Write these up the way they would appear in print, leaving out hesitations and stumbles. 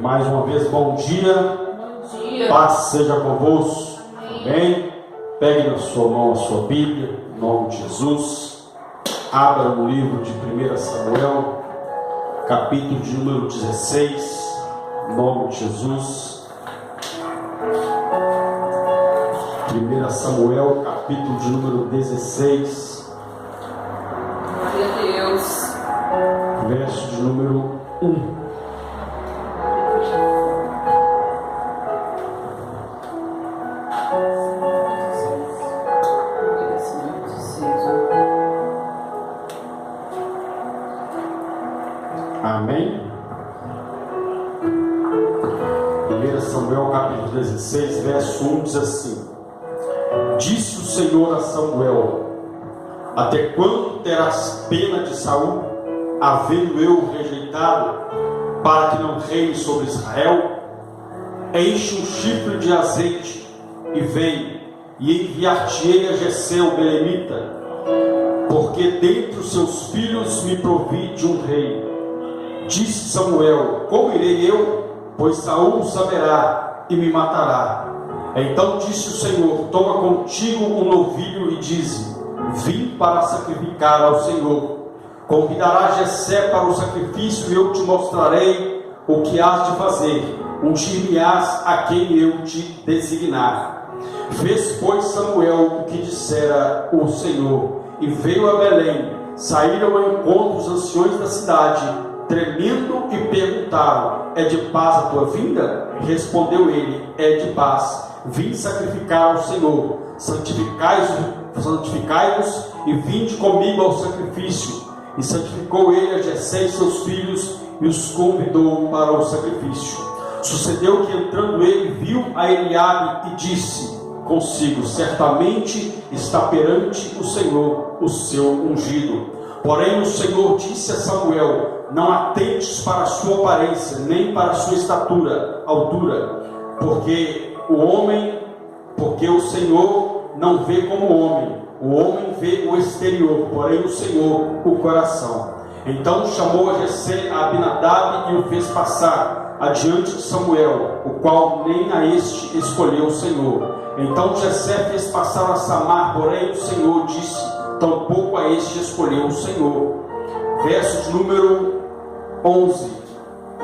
Mais uma vez, bom dia. Bom dia. Paz seja convosco. Amém. Pegue na sua mão a sua Bíblia, em nome de Jesus. Abra no livro de 1 Samuel, capítulo de número 16, em nome de Jesus. 1 Samuel, capítulo de número 16. Glória a Deus. Verso de número 1. Amém? 1 Samuel capítulo 16, verso 1 diz assim: Disse o Senhor a Samuel: Até quando terás pena de Saul, havendo eu o rejeitado, para que não reine sobre Israel? Enche um chifre de azeite e vem, e enviar-te-ei a Jessé o belemita, porque dentre os seus filhos me provi de um rei. Disse Samuel: Como irei eu? Pois Saul saberá e me matará. Então disse o Senhor: Toma contigo um novilho e dize: Vim para sacrificar ao Senhor. Convidarás Jessé para o sacrifício e eu te mostrarei o que has de fazer. Ungir-me-ás a quem eu te designar. Fez, pois, Samuel o que dissera o Senhor, e veio a Belém. Saíram ao encontro os anciões da cidade, tremendo, e perguntaram: É de paz a tua vinda? Respondeu ele: É de paz. Vim sacrificar ao Senhor. Santificai-vos e vinde comigo ao sacrifício. E santificou ele a Jessé e seus filhos e os convidou para o sacrifício. Sucedeu que, entrando ele, viu a Eliabe e disse consigo: Certamente está perante o Senhor o seu ungido. Porém o Senhor disse a Samuel: Não atentes para a sua aparência, nem para a sua altura, porque o Senhor não vê como o homem vê o exterior, porém o Senhor o coração. Então chamou a Jessé a Abinadab e o fez passar adiante de Samuel, o qual nem a este escolheu o Senhor. Então Jessé fez passar a Samar, porém o Senhor disse: Tampouco a este escolheu o Senhor. Verso de número 11.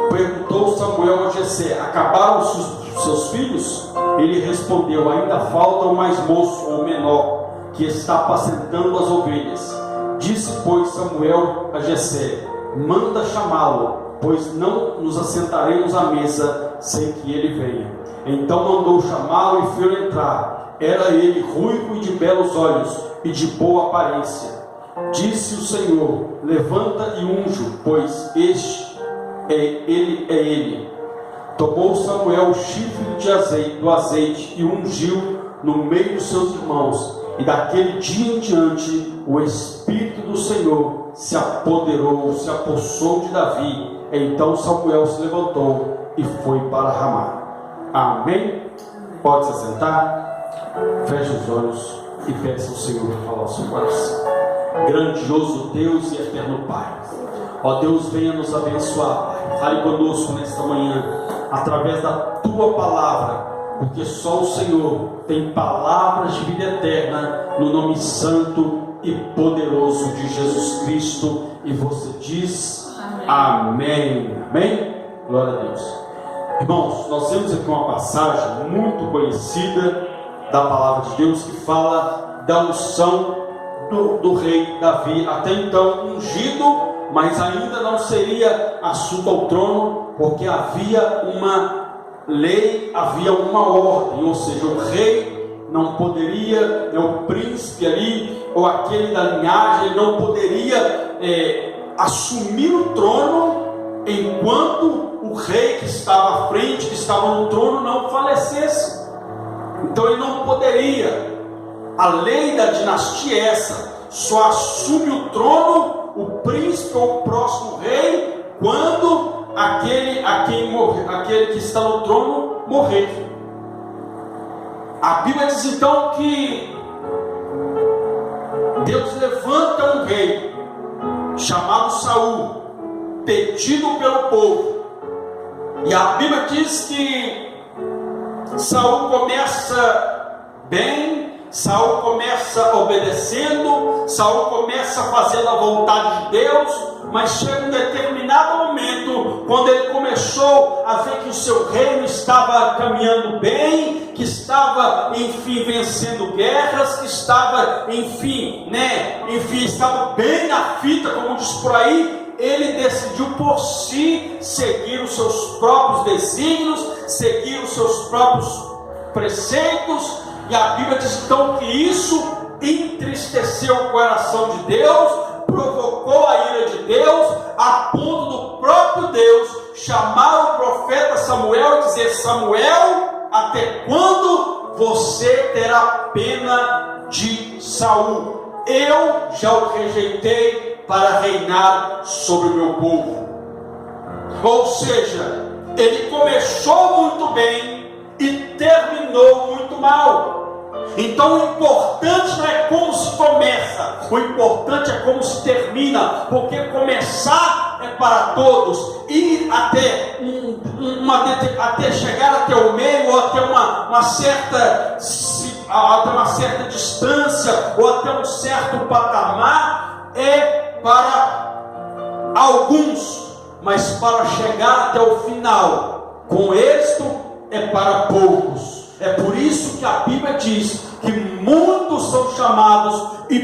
Perguntou Samuel a Jessé: Acabaram os seus filhos? Ele respondeu: Ainda falta o mais moço, ou menor, que está apacentando as ovelhas. Disse, pois, Samuel a Jessé: Manda chamá-lo, pois não nos assentaremos à mesa sem que ele venha. Então mandou chamá-lo e fez entrar. Era ele ruivo e de belos olhos e de boa aparência. Disse o Senhor: Levanta e unjo, pois este é ele. Tomou Samuel o chifre do azeite e ungiu no meio dos seus irmãos. E daquele dia em diante o Espírito do Senhor se apossou de Davi. Então Samuel se levantou e foi para Ramá. Amém? Pode se assentar? Feche os olhos e peça ao Senhor para falar ao seu coração. Grandioso Deus e eterno Pai, ó Deus, venha nos abençoar, Pai. Fale conosco nesta manhã, através da Tua palavra, porque só o Senhor tem palavras de vida eterna, no nome santo e poderoso de Jesus Cristo. E você diz amém. Amém? Glória a Deus. Irmãos, nós temos aqui uma passagem muito conhecida da palavra de Deus, que fala da unção do rei Davi, até então ungido, mas ainda não seria assunto ao trono, porque havia uma lei, havia uma ordem, ou seja, o rei não poderia, o príncipe ali, ou aquele da linhagem, ele não poderia assumir o trono enquanto o rei que estava à frente, que estava no trono, não falecesse. Então ele não poderia. A lei da dinastia é essa: só assume o trono o príncipe ou o próximo rei quando aquele que está no trono morrer. A Bíblia diz então que Deus levanta um rei chamado Saul, pedido pelo povo, E a Bíblia diz que Saul começa bem, Saul começa obedecendo, Saul começa fazendo a vontade de Deus, mas chega um determinado momento, quando ele começou a ver que o seu reino estava caminhando bem, que estava, enfim, vencendo guerras, que estava, estava bem na fita, como diz por aí, ele decidiu por si seguir os seus próprios desígnios, seguir os seus próprios preceitos, e a Bíblia diz então que isso entristeceu o coração de Deus, provocou a ira de Deus, a ponto do próprio Deus chamar o profeta Samuel e dizer: Samuel, até quando você terá pena de Saul? Eu já o rejeitei para reinar sobre o meu povo. Ou seja, ele começou muito bem e terminou muito mal. Então o importante não é como se começa, o importante é como se termina, porque começar é para todos, ir até chegar até o meio, ou até uma certa distância, ou até um certo patamar, é para alguns, mas para chegar até o final com êxito é para poucos. É por isso que a Bíblia diz que muitos são chamados e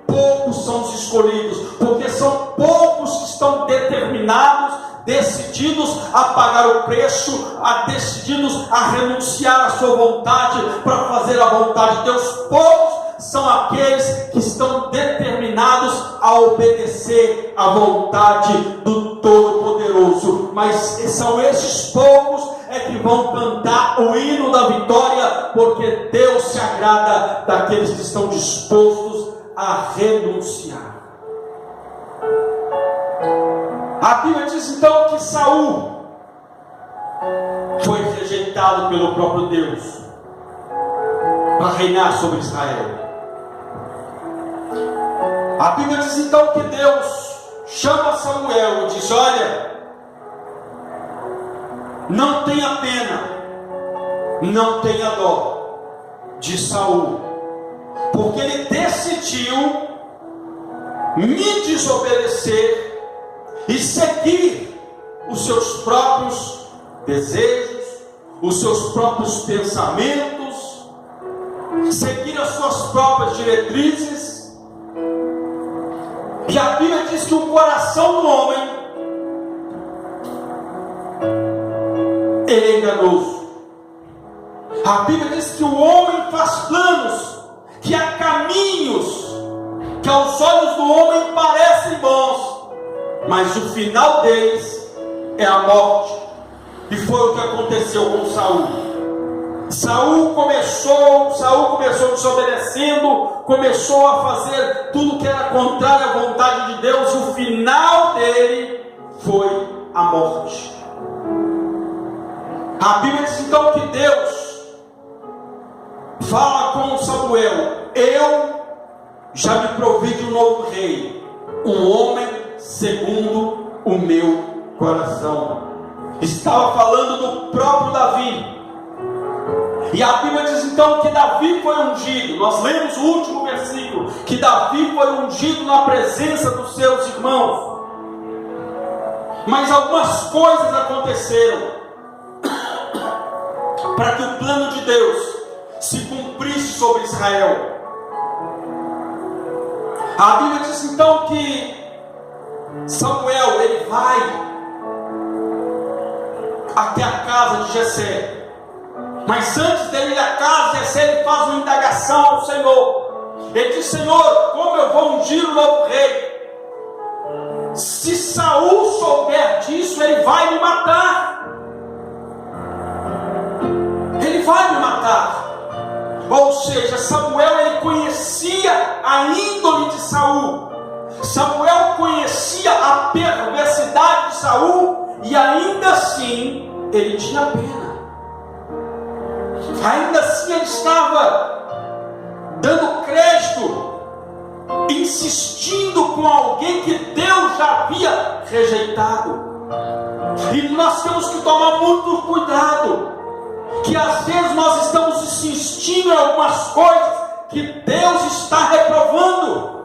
poucos são os escolhidos, porque são poucos que estão determinados, decididos a pagar o preço, decididos a renunciar à sua vontade para fazer a vontade de Deus. Poucos são aqueles que estão determinados a obedecer à vontade do Todo-Poderoso, mas são esses poucos que vão cantar o hino da vitória, porque Deus se agrada daqueles que estão dispostos a renunciar. A Bíblia diz então que Saul foi rejeitado pelo próprio Deus para reinar sobre Israel. A Bíblia diz então que Deus chama Samuel e diz: olha, não tenha pena, não tenha dó de Saul, porque ele decidiu me desobedecer e seguir os seus próprios desejos, os seus próprios pensamentos, seguir as suas próprias diretrizes. E a Bíblia diz que o coração do homem, ele é enganoso. A Bíblia diz que o homem faz planos, que há caminhos que aos olhos do homem parecem bons, mas o final deles é a morte. E foi o que aconteceu com Saul. Saul começou desobedecendo, começou a fazer tudo que era contrário à vontade de Deus, e o final dele foi a morte. A Bíblia diz então que Deus fala com Samuel: eu já me provi de um novo rei, um homem segundo o meu coração. Estava falando do próprio Davi. E a Bíblia diz então que Davi foi ungido. Nós lemos o último versículo, que Davi foi ungido na presença dos seus irmãos. Mas algumas coisas aconteceram para que o plano de Deus se cumprisse sobre Israel. A Bíblia diz então que Samuel, ele vai até a casa de Jessé. Mas antes dele ir à casa de Jessé, ele faz uma indagação ao Senhor. Ele diz: Senhor, como eu vou ungir o novo rei? Se Saul souber disso, ele vai me matar. Ele vai me matar. Ou seja, Samuel, ele conhecia a índole de Saul. Samuel conhecia a perversidade de Saul, e ainda assim ele tinha pena. Ainda assim ele estava dando crédito, insistindo com alguém que Deus já havia rejeitado. E nós temos que tomar muito cuidado, que às vezes nós estamos insistindo em algumas coisas que Deus está reprovando,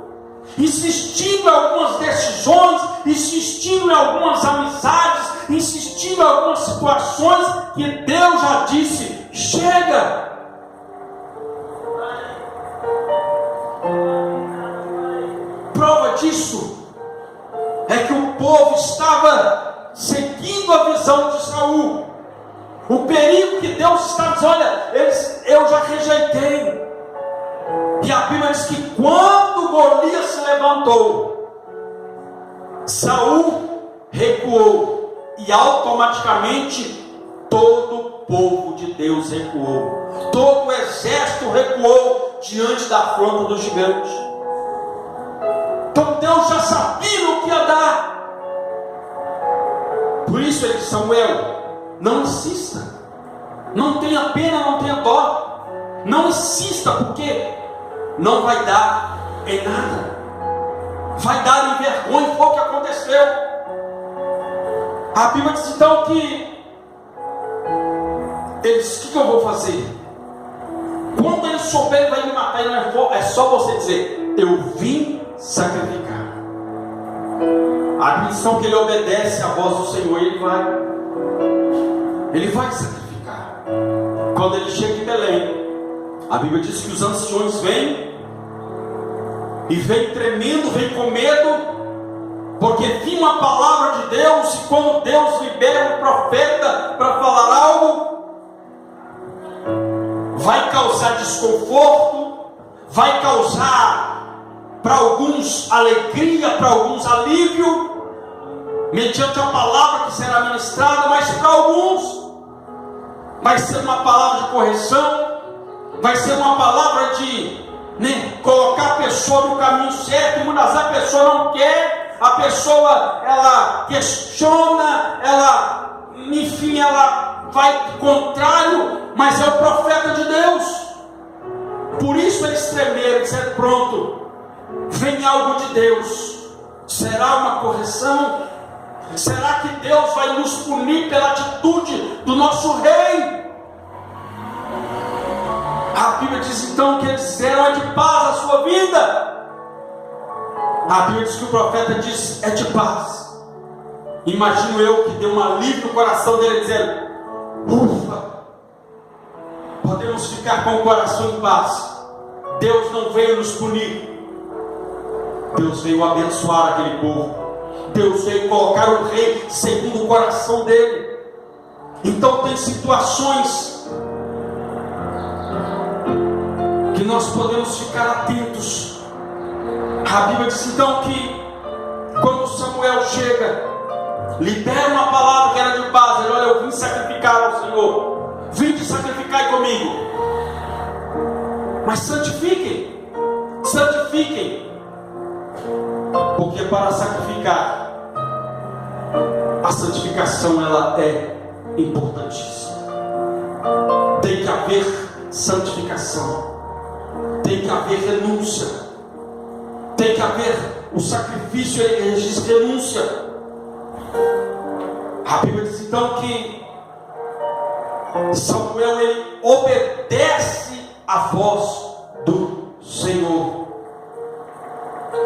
insistindo em algumas decisões, insistindo em algumas amizades, insistindo em algumas situações que Deus já disse: chega. Prova disso é que o povo estava seguindo a visão de Saul. O perigo que Deus está dizendo: olha, eu já rejeitei. E a Bíblia diz que quando Golias se levantou, Saul recuou, e automaticamente todo o povo de Deus recuou, todo o exército recuou diante da afronta do gigante. Então Deus já sabia o que ia dar. Por isso ele disse: Samuel, não insista, não tenha pena, não tenha dó, não insista, porque não vai dar em nada, vai dar em vergonha. Foi o que aconteceu. A Bíblia diz então que ele disse: o que eu vou fazer? Quando ele souber, ele vai me matar. E não é só você dizer: eu vim sacrificar. A Bíblia diz então que ele obedece à voz do Senhor e ele vai sacrificar. Quando ele chega em Belém, a Bíblia diz que os anciões vêm, e vêm tremendo, vêm com medo, porque tinha uma palavra de Deus. E quando Deus libera um profeta para falar algo, vai causar desconforto, vai causar para alguns alegria, para alguns alívio, mediante a palavra que será ministrada, mas para alguns vai ser uma palavra de correção, vai ser uma palavra de colocar a pessoa no caminho certo. E muitas vezes a pessoa não quer, a pessoa ela questiona, ela vai contrário, mas é o profeta de Deus. Por isso eles tremeram e disseram: pronto, vem algo de Deus. Será uma correção? Será que Deus vai nos punir pela atitude do nosso rei? A Bíblia diz então que eles disseram: é de paz a sua vida. A Bíblia diz que o profeta diz: é de paz. Imagino eu que deu um alívio no coração dele, dizendo: ufa, podemos ficar com o coração em paz. Deus não veio nos punir, Deus veio abençoar aquele povo. Deus veio colocar o rei segundo o coração dele. Então tem situações que nós podemos ficar atentos. A Bíblia diz então que quando Samuel chega, libera uma palavra que era de paz. Ele: olha, eu vim sacrificar ao Senhor, vim te sacrificar comigo, mas santifiquem, porque para sacrificar, a santificação ela é importantíssima. Tem que haver santificação, tem que haver renúncia, tem que haver o sacrifício, ele diz renúncia. A Bíblia diz então que Samuel ele obedece à voz do Senhor.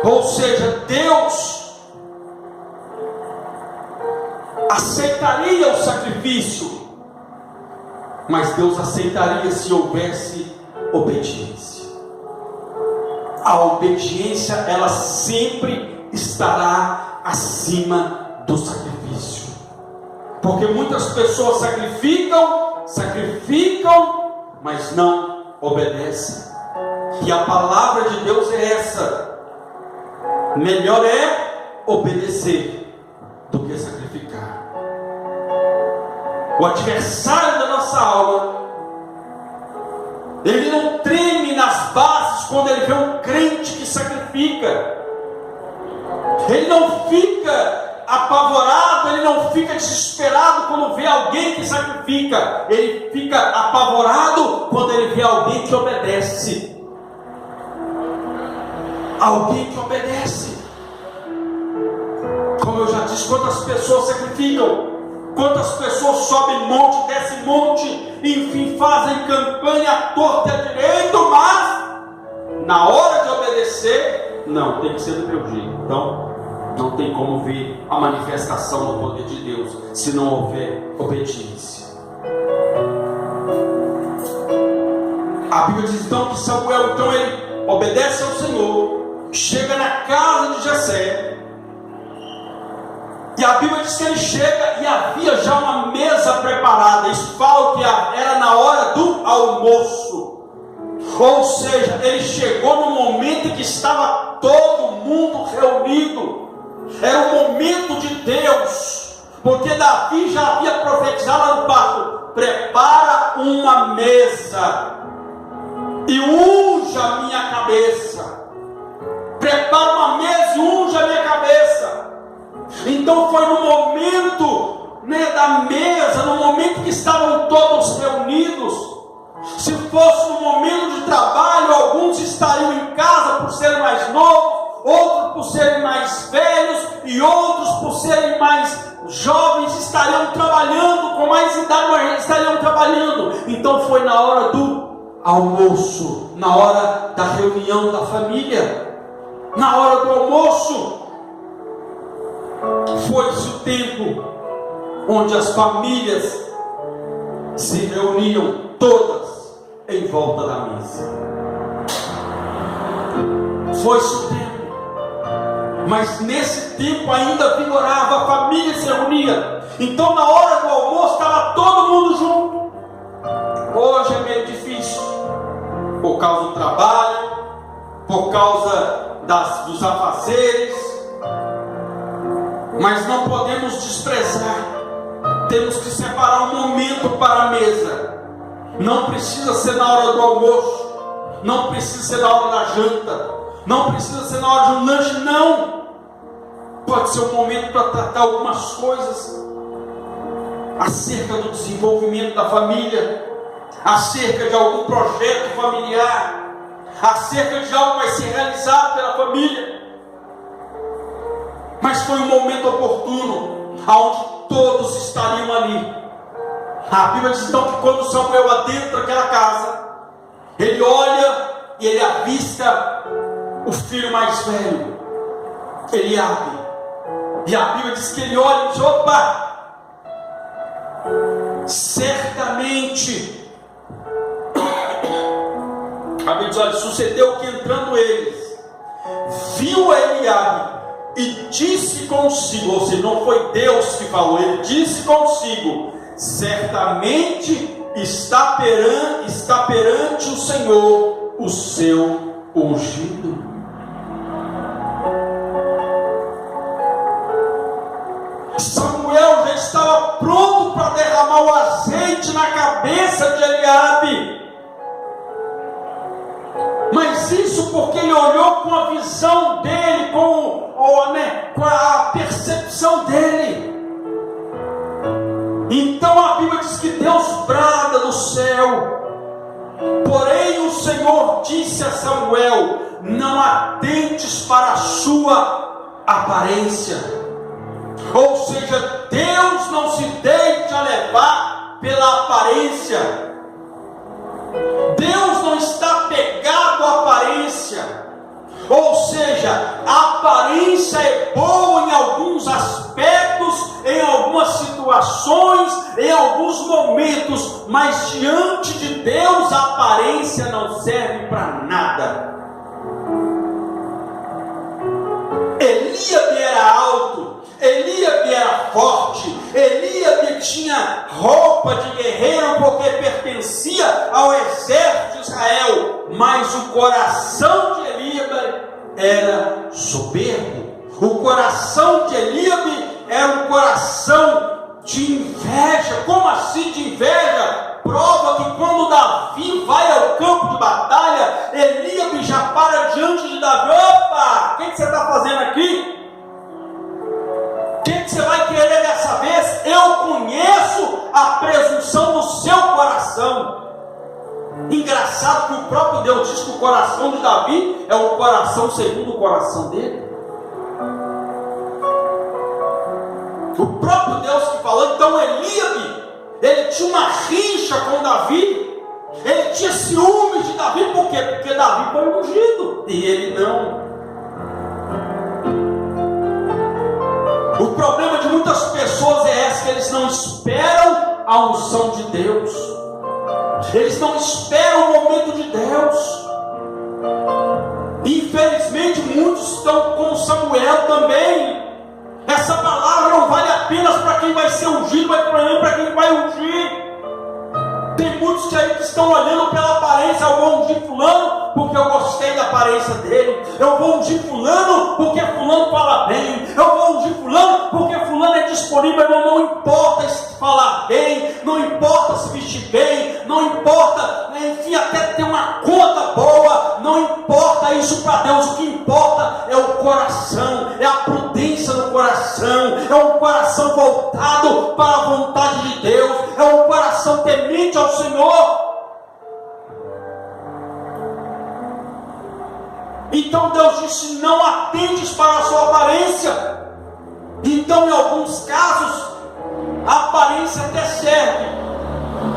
Ou seja, Deus aceitaria o sacrifício, mas Deus aceitaria se houvesse obediência. A obediência ela sempre estará acima do sacrifício, porque muitas pessoas sacrificam, mas não obedecem. E a palavra de Deus é essa: melhor é obedecer do que sacrificar. O adversário da nossa alma, ele não treme nas bases quando ele vê um crente que sacrifica. Ele não fica apavorado, ele não fica desesperado quando vê alguém que sacrifica. Ele fica apavorado quando ele vê alguém que obedece. Alguém que obedece. Como eu já disse, quantas pessoas sacrificam, quantas pessoas sobem monte, descem monte, enfim, fazem campanha à torta e à direita, mas na hora de obedecer, não, tem que ser do meu jeito. Então, não tem como ver a manifestação do poder de Deus se não houver obediência. A Bíblia diz então que Samuel, então ele obedece ao Senhor, chega na casa de Jessé, e a Bíblia diz que ele chega e havia já uma mesa preparada. Isso fala que era na hora do almoço. Ou seja, ele chegou no momento em que estava todo mundo reunido. Era o momento de Deus, porque Davi já havia profetizado lá no pacto: prepara uma mesa e unja a minha cabeça. Prepara uma mesa e unja a minha cabeça. Então foi no momento, da mesa, no momento que estavam todos reunidos. Se fosse no momento de trabalho, alguns estariam em casa por serem mais novos, outros por serem mais velhos, e outros por serem mais jovens estariam trabalhando, com mais idade, mas estariam trabalhando. Então foi na hora do almoço, na hora da reunião da família, na hora do almoço, foi-se o tempo onde as famílias se reuniam todas em volta da mesa. Foi-se o tempo, mas nesse tempo ainda vigorava, a família se reunia. Então na hora do almoço estava todo mundo junto. Hoje é meio difícil, por causa do trabalho, por causa dos afazeres, mas não podemos desprezar. Temos que separar um momento para a mesa. Não precisa ser na hora do almoço, não precisa ser na hora da janta, não precisa ser na hora de um lanche, não. Pode ser um momento para tratar algumas coisas acerca do desenvolvimento da família, acerca de algum projeto familiar, acerca de algo que vai ser realizado pela família. Mas foi um momento oportuno, onde todos estariam ali. A Bíblia diz então que quando Samuel adentra aquela casa, ele olha e ele avista o filho mais velho, Eliabe. E a Bíblia diz que ele olha e diz: opa, certamente. A Bíblia diz: olha, sucedeu que entrando eles, viu Eliabe e disse consigo, ou seja, não foi Deus que falou, ele disse consigo: certamente está perante o Senhor o seu ungido. Samuel já estava pronto para derramar o azeite na cabeça de Eliabe. Mas isso porque ele olhou com a visão dele, com a percepção dele. Então a Bíblia diz que Deus brada do céu. Porém o Senhor disse a Samuel: não atentes para a sua aparência. Ou seja, Deus não se deixa levar pela aparência. Deus não está pegado à aparência. Ou seja, a aparência é boa em alguns aspectos, em algumas situações, em alguns momentos, mas diante de Deus a aparência não serve para nada. Eliabe era alto, Eliabe era forte, Eliabe tinha roupa de guerreiro porque pertencia ao exército de Israel, mas o coração de Eliabe era soberbo. O coração de Eliabe era um coração de inveja. Como assim de inveja? Prova que quando Davi vai ao campo de batalha, Eliabe já para diante de Davi: opa, o que você está fazendo aqui? O que você vai querer dessa vez? Eu conheço a presunção do seu coração. Engraçado que o próprio Deus diz que o coração de Davi é um coração segundo o coração dele. O próprio Deus que falou. Então Eliabe, ele tinha uma rixa com Davi. Ele tinha ciúmes de Davi. Por quê? Porque Davi foi ungido e ele não. O problema de muitas pessoas é esse, que eles não esperam a unção de Deus. Eles não esperam o momento de Deus. Infelizmente muitos estão como Samuel também. Essa palavra não vale apenas para quem vai ser ungido, mas também para quem vai ungir. Tem muitos que aí que estão olhando pela aparência. Eu vou ungir fulano porque eu gostei da aparência dele. Eu vou ungir fulano porque fulano fala bem. Eu vou ungir fulano porque fulano é disponível. Não importa se falar bem, não importa se vestir bem, não importa, enfim, até ter uma conta boa. Não importa isso para Deus. O que importa é o coração, é a prudência do coração, é um coração voltado para a vontade de Deus, é um coração temente ao Senhor. Então Deus disse: não atentes para a sua aparência. Então, em alguns casos, a aparência até serve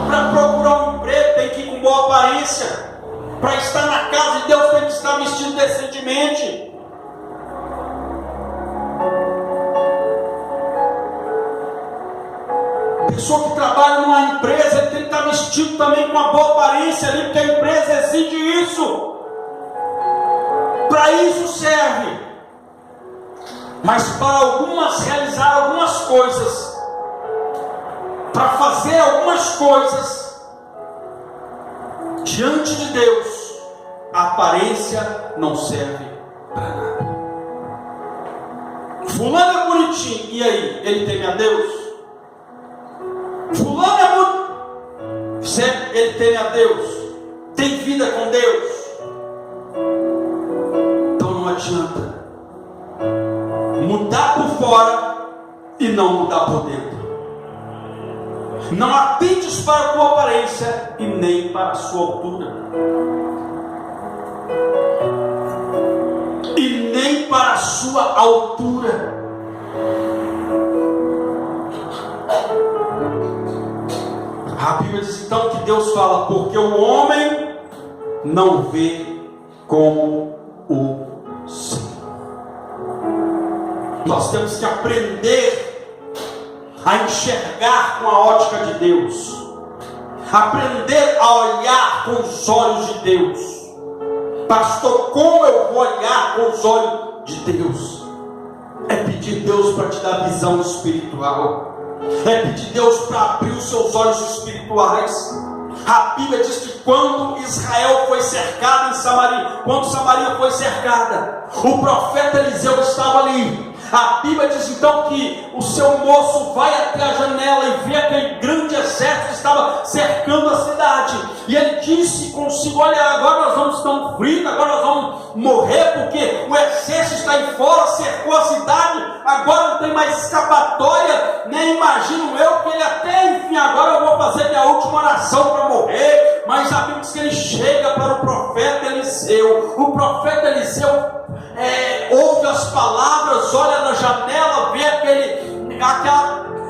para procurar um emprego, tem que ir com boa aparência. Para estar na casa de Deus, tem que estar vestido decentemente. Pessoa que trabalha numa empresa, ele tem que estar vestido também com uma boa aparência ali, porque a empresa exige isso. Para isso serve. Mas para algumas realizar algumas coisas, para fazer algumas coisas diante de Deus, a aparência não serve para nada. Fulano é bonitinho, e aí? Ele teme a Deus? Fulano é muito, ele teme a Deus? Tem vida com Deus? Então não adianta mudar por fora e não mudar por dentro. Não atentes para a tua aparência e nem para a sua altura, e nem para a sua altura. A Bíblia diz então que Deus fala: porque o homem não vê como o Senhor. Nós temos que aprender a enxergar com a ótica de Deus, aprender a olhar com os olhos de Deus. Pastor, como eu vou olhar com os olhos de Deus? É pedir Deus para te dar visão espiritual, é pedir Deus para abrir os seus olhos espirituais. A Bíblia diz que quando Israel foi cercado em Samaria, quando Samaria foi cercada, o profeta Eliseu estava ali. A Bíblia diz então que o seu moço vai até a janela e vê aquele grande exército que estava cercando a cidade. E ele disse consigo: olha, agora nós vamos estar fritos, agora nós vamos morrer, porque o exército está aí fora, cercou a cidade, agora não tem mais escapatória. Nem imagino eu que ele até, enfim, agora eu vou fazer minha última oração para morrer. Mas a Bíblia diz que ele chega para o profeta Eliseu. O profeta Eliseu ouve as palavras, olha na janela, vê aquele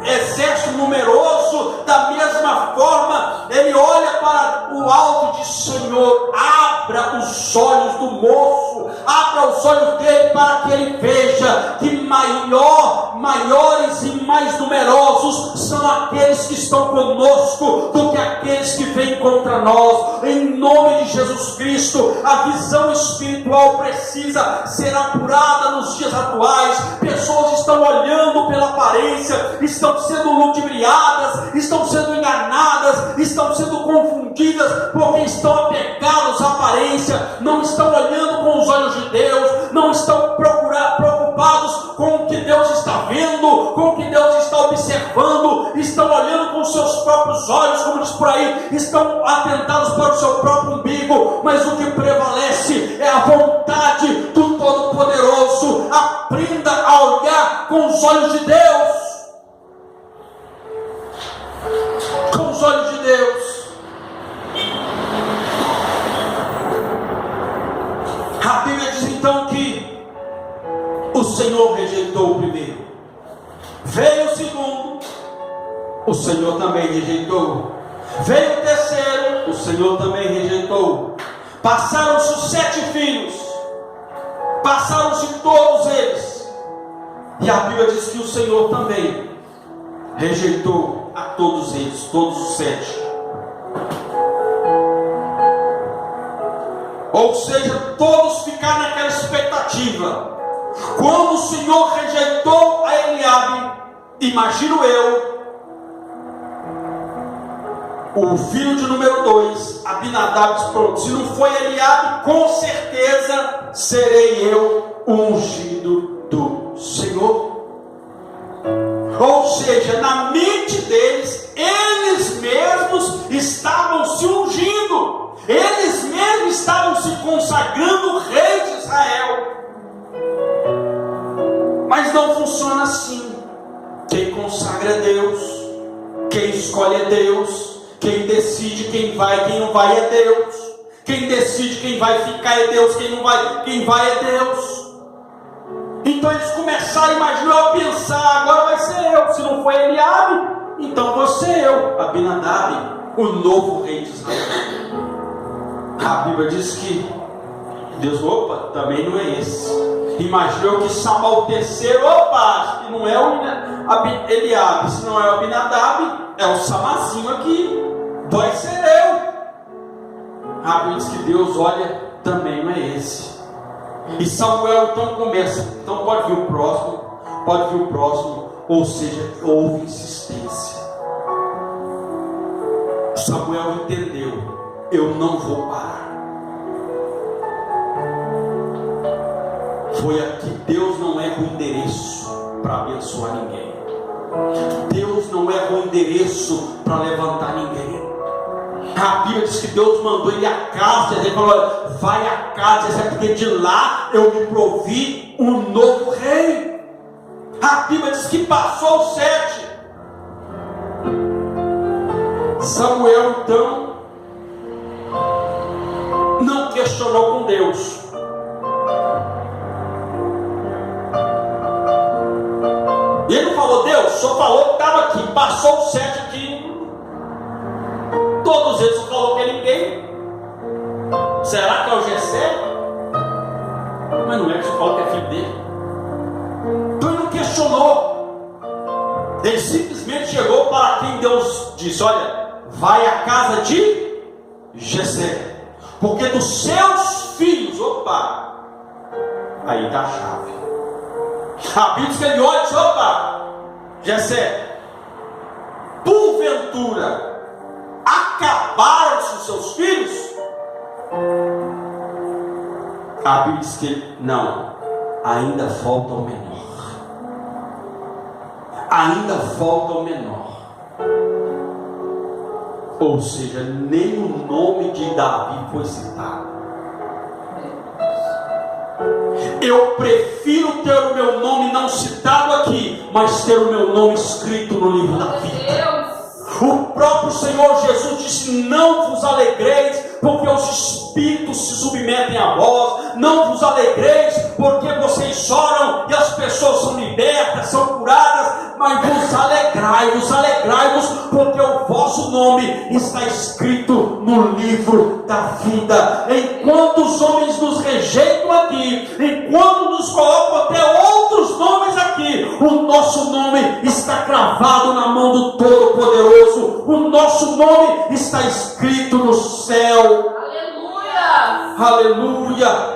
exército numeroso. Da mesma forma, ele olha para o alto e diz: Senhor, abra os olhos do moço, abra os olhos dele, para que ele veja que maiores e mais numerosos são aqueles que estão conosco do que aqueles que vêm contra nós. Em nome de Jesus Cristo, a visão espiritual precisa ser apurada nos dias atuais. Pessoas estão olhando pela aparência, estão sendo ludibriadas, estão sendo enganadas, estão sendo confundidas, porque estão apegados à aparência, não estão olhando com os olhos de Deus, não estão preocupados com o que Deus está vendo, com o que Deus está observando, estão olhando com os seus próprios olhos, como diz por aí, estão atentados para o seu próprio umbigo. Mas o que prevalece é a vontade do Todo-Poderoso. Aprenda a olhar com os olhos de Deus, com os olhos de Deus. A Bíblia diz então que o Senhor rejeitou o primeiro. Veio-se o Senhor também rejeitou. Veio o terceiro, o Senhor também rejeitou. Passaram-se os 7 filhos, passaram-se todos eles, e a Bíblia diz que o Senhor também rejeitou a todos eles, todos os 7. Ou seja, todos ficaram naquela expectativa. Quando o Senhor rejeitou a Eliabe, imagino eu, o filho de número 2, Abinadab, disse: pronto, se não foi Eliabe, com certeza serei eu o ungido do Senhor. Ou seja, na mente deles, eles mesmos estavam se ungindo, eles mesmos estavam se consagrando rei de Israel. Mas não funciona assim. Quem consagra é Deus, quem escolhe é Deus, quem decide quem vai, quem não vai é Deus, quem decide quem vai ficar é Deus, quem não vai, quem vai é Deus. Então eles começaram a imaginar, a pensar: agora vai ser eu. Se não foi Eliabe, então vou ser eu, Abinadab, o novo rei de Israel. A Bíblia diz que Deus, opa, também não é esse. Imaginou que Samuel o terceiro, opa, que não é o Eliabe, se não é o Abinadab, é o Samazinho aqui, vai ser eu. A Bíblia diz que Deus, olha, também não é esse. E Samuel então começa, então pode vir o próximo, ou seja, houve insistência. Samuel entendeu: eu não vou parar. Foi aqui. Deus não erra o endereço para abençoar ninguém. Deus não erra o endereço para levantar ninguém. A Bíblia diz que Deus mandou ele a casa. Ele falou: vai a casa, porque de lá eu me provi um novo rei. A Bíblia diz que passou os 7. Samuel então não questionou com Deus. Ele não falou: Deus, só falou que estava aqui, passou os 7 aqui. Todos eles só falou que é ninguém. Será que é o Jessé? Mas não é que só falou que é filho dele. Então ele não questionou. Ele simplesmente chegou para quem Deus disse: olha, vai à casa de Jessé, porque dos seus filhos, opa, aí está a chave. A Bíblia diz que ele olha e diz: opa, Jessé, porventura acabaram-se os seus filhos? A Bíblia diz que ele, não, ainda falta o menor. Ainda falta o menor. Ou seja, nem o nome de Davi foi citado. Eu prefiro ter o meu nome não citado aqui, mas ter o meu nome escrito no livro da vida. O próprio Senhor Jesus disse: não vos alegreis porque os espíritos se submetem a vós, não vos alegreis porque vocês choram e as pessoas são libertas, são curadas, mas vos alegrai-vos porque o vosso nome está escrito no livro da vida. Enquanto os homens nos rejeitam aqui, enquanto nos colocam até outros nomes aqui, o nosso nome está cravado na mão do Todo-Poderoso, o nosso nome está escrito no céu. Aleluia! Aleluia!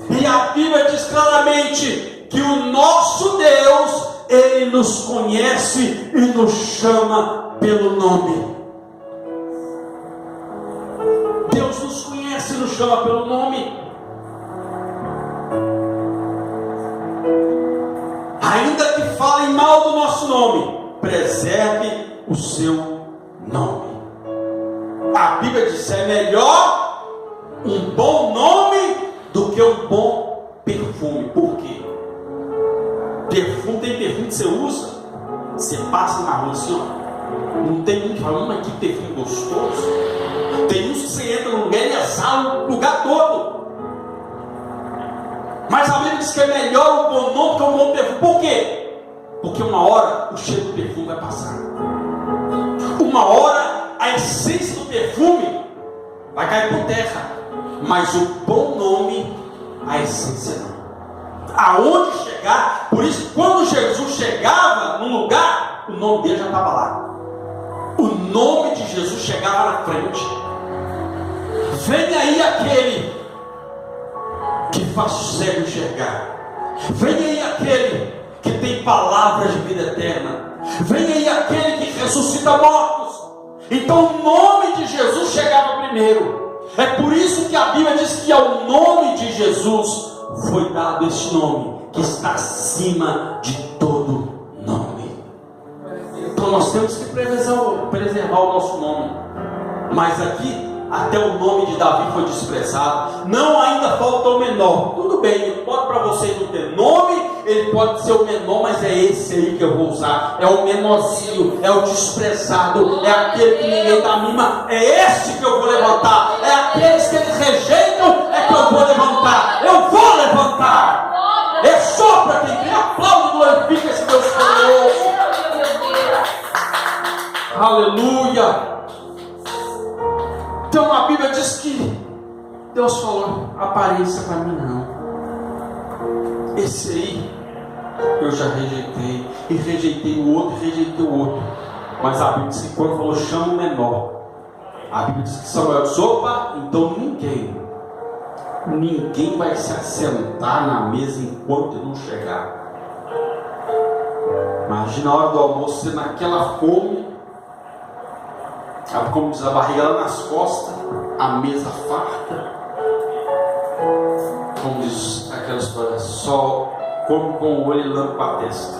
E a Bíblia diz claramente que o nosso Deus, Ele nos conhece e nos chama pelo nome. Deus nos conhece e nos chama pelo nome. Ainda que falem mal do nosso nome, preserve o seu nome. A Bíblia diz: é melhor um bom nome do que um bom perfume. Por quê? Perfume, tem perfume que você usa, você passa na rua assim, ó, não tem um que fala: mas que perfume gostoso. Tem uns que você entra no lugar e exala o lugar todo. Mas a Bíblia diz que é melhor um bom nome que um bom perfume. Por quê? Porque uma hora o cheiro do perfume vai passar. uma hora a essência do perfume vai cair por terra, mas o bom nome, a essência não. Aonde chegar, por isso quando Jesus chegava num lugar, o nome dele já estava lá. O nome de Jesus chegava na frente. Vem aí aquele que faz o cego enxergar. Vem aí aquele que tem palavras de vida eterna. Vem aí aquele que ressuscita mortos. Então o nome de Jesus chegava primeiro. É por isso que a Bíblia diz que ao nome de Jesus foi dado esse nome, que está acima de todo nome. Então nós temos que preservar o nosso nome. Mas aqui, até o nome de Davi foi desprezado. Não, ainda falta o menor. Tudo bem, ele pode para vocês não ter nome, ele pode ser o menor, mas é esse aí que eu vou usar. É o menorzinho, é o desprezado, é aquele que ninguém dá mima. É esse que eu vou levantar. É aqueles que eles rejeitam, é que eu vou levantar. Eu vou levantar. É só para quem aplaude e glorifica esse Deus poderoso. Aleluia. Então a Bíblia diz que Deus falou: aparência para mim não. Esse aí eu já rejeitei, e rejeitei o outro, e rejeitei o outro. Mas a Bíblia diz que quando falou chama o menor, a Bíblia diz que Samuel disse: opa, então ninguém vai se assentar na mesa enquanto eu não chegar. Imagina a hora do almoço, você naquela fome, como diz, a barriga lá nas costas, a mesa farta. Como diz aquela história, só come com o olho e lambe com a testa.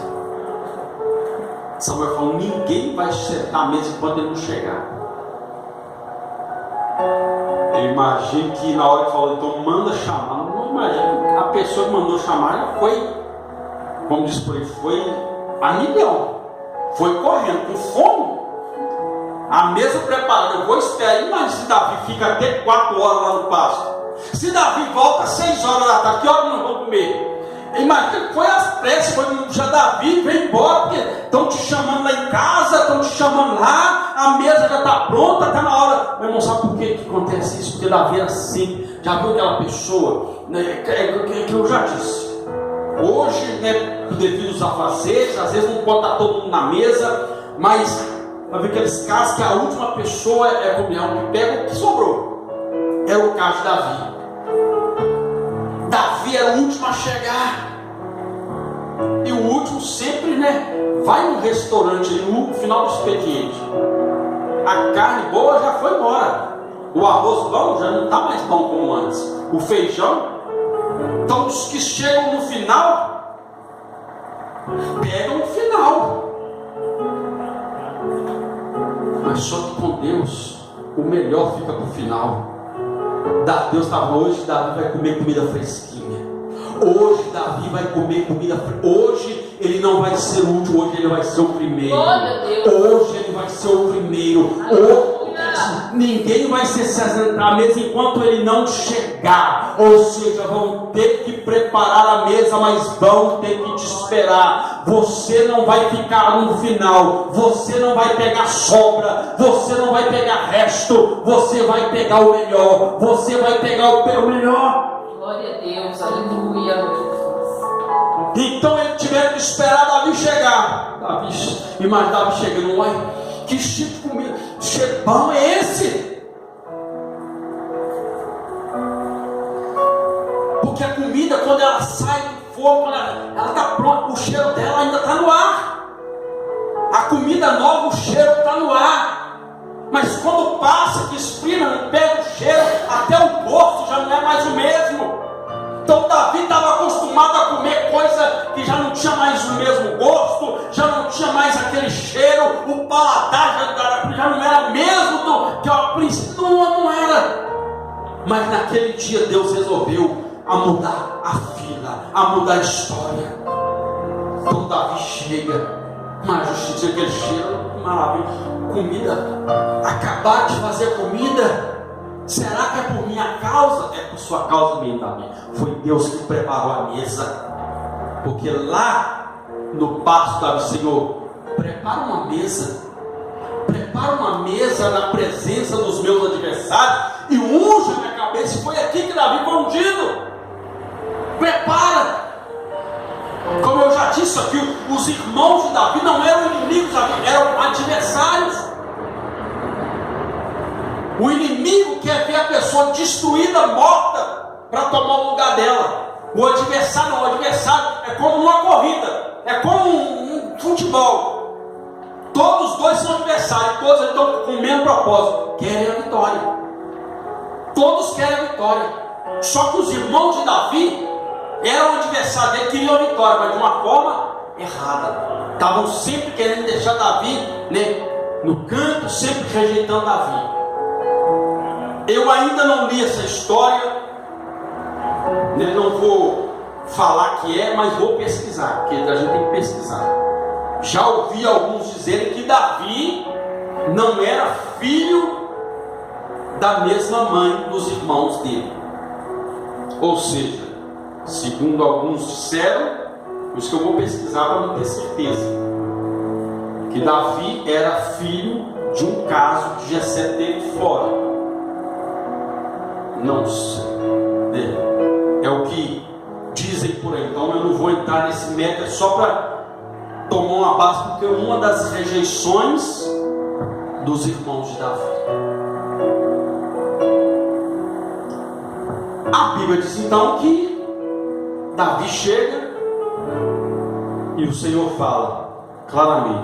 Samuel falou: ninguém vai sentar à mesa enquanto ele não chegar. Eu imagino que na hora que falou, então manda chamar. Não imagino que a pessoa que mandou chamar, ela foi, como diz por aí, foi a milhão. Foi correndo, com fome. A mesa preparada, eu vou esperar. Imagina se Davi fica até 4 horas lá no pasto. Se Davi volta às 6 horas da tarde, que hora nós vamos comer? Imagina que foi às pressas, foi já Davi, vem embora, porque estão te chamando lá em casa, estão te chamando lá, a mesa já está pronta, está na hora. Meu irmão, sabe por que acontece isso? Porque Davi era assim. Já viu aquela pessoa, né, que eu já disse. Hoje, né, devido aos afazeres, às vezes não pode estar todo mundo na mesa, mas vai ver aqueles casos que a última pessoa é o leão que pega o que sobrou. Era o caso de Davi. Davi era o último a chegar. E o último sempre, né, vai no restaurante no final do expediente. A carne boa já foi embora. O arroz bom já não está mais bom como antes. O feijão. Então os que chegam no final pegam o final. Mas só que com Deus o melhor fica para o final. Deus estava hoje, Davi vai comer comida fresquinha. Hoje Davi vai comer comida fresquinha. Hoje ele não vai ser o último, hoje ele vai ser o primeiro. Hoje ele vai ser o primeiro. Ninguém vai se assentar à mesa enquanto ele não chegar. Ou seja, vão ter que preparar a mesa, mas vão ter que te esperar. Você não vai ficar no final. Você não vai pegar sobra. Você não vai pegar resto. Você vai pegar o melhor. Você vai pegar o melhor. Glória a Deus, aleluia. Então eles tiveram que esperar Davi chegar. Imagina Davi chegando lá. Que tipo de comida, cheiro bom é esse? Porque a comida, quando ela sai do fogo, quando ela está pronta, o cheiro dela ainda está no ar. A comida nova, o cheiro está no ar. Mas quando passa, que esfria, não pega o cheiro, até o gosto já não é mais o mesmo. Então Davi estava acostumado a comer coisa que já não tinha mais o mesmo gosto, já não tinha mais aquele cheiro, o paladar já não era mesmo que ao princípio não era. Mas naquele dia Deus resolveu a mudar a fila, a mudar a história. Então Davi chega, mas justiça, aquele cheiro, maravilha, comida, acabar de fazer comida. Será que é por minha causa? É por sua causa mesmo, Davi. Foi Deus que preparou a mesa. Porque lá no pasto, Davi, Senhor, prepara uma mesa. Prepara prepara uma mesa na presença dos meus adversários e unge a minha cabeça. E foi aqui que Davi foi ungido. Prepara. Como eu já disse aqui, os irmãos de Davi não eram inimigos, eram adversários. O inimigo quer ver a pessoa destruída, morta, para tomar o lugar dela. O adversário não, o adversário é como uma corrida, é como um futebol. Todos os dois são adversários, todos estão com o mesmo propósito, querem a vitória. Todos querem a vitória. Só que os irmãos de Davi eram adversários, eles queriam a vitória, mas de uma forma errada. Estavam sempre querendo deixar Davi, né, no canto, sempre rejeitando Davi. Eu ainda não li essa história, não vou falar que é, mas vou pesquisar, porque a gente tem que pesquisar. Já ouvi alguns dizerem que Davi não era filho da mesma mãe dos irmãos dele. Ou seja, segundo alguns disseram, por isso que eu vou pesquisar para não ter certeza, que Davi era filho de um caso que Jessé teve fora. Não sei, é o que dizem por aí. Então eu não vou entrar nesse mérito, é só para tomar uma base, porque uma das rejeições dos irmãos de Davi. A Bíblia diz então que Davi chega e o Senhor fala claramente: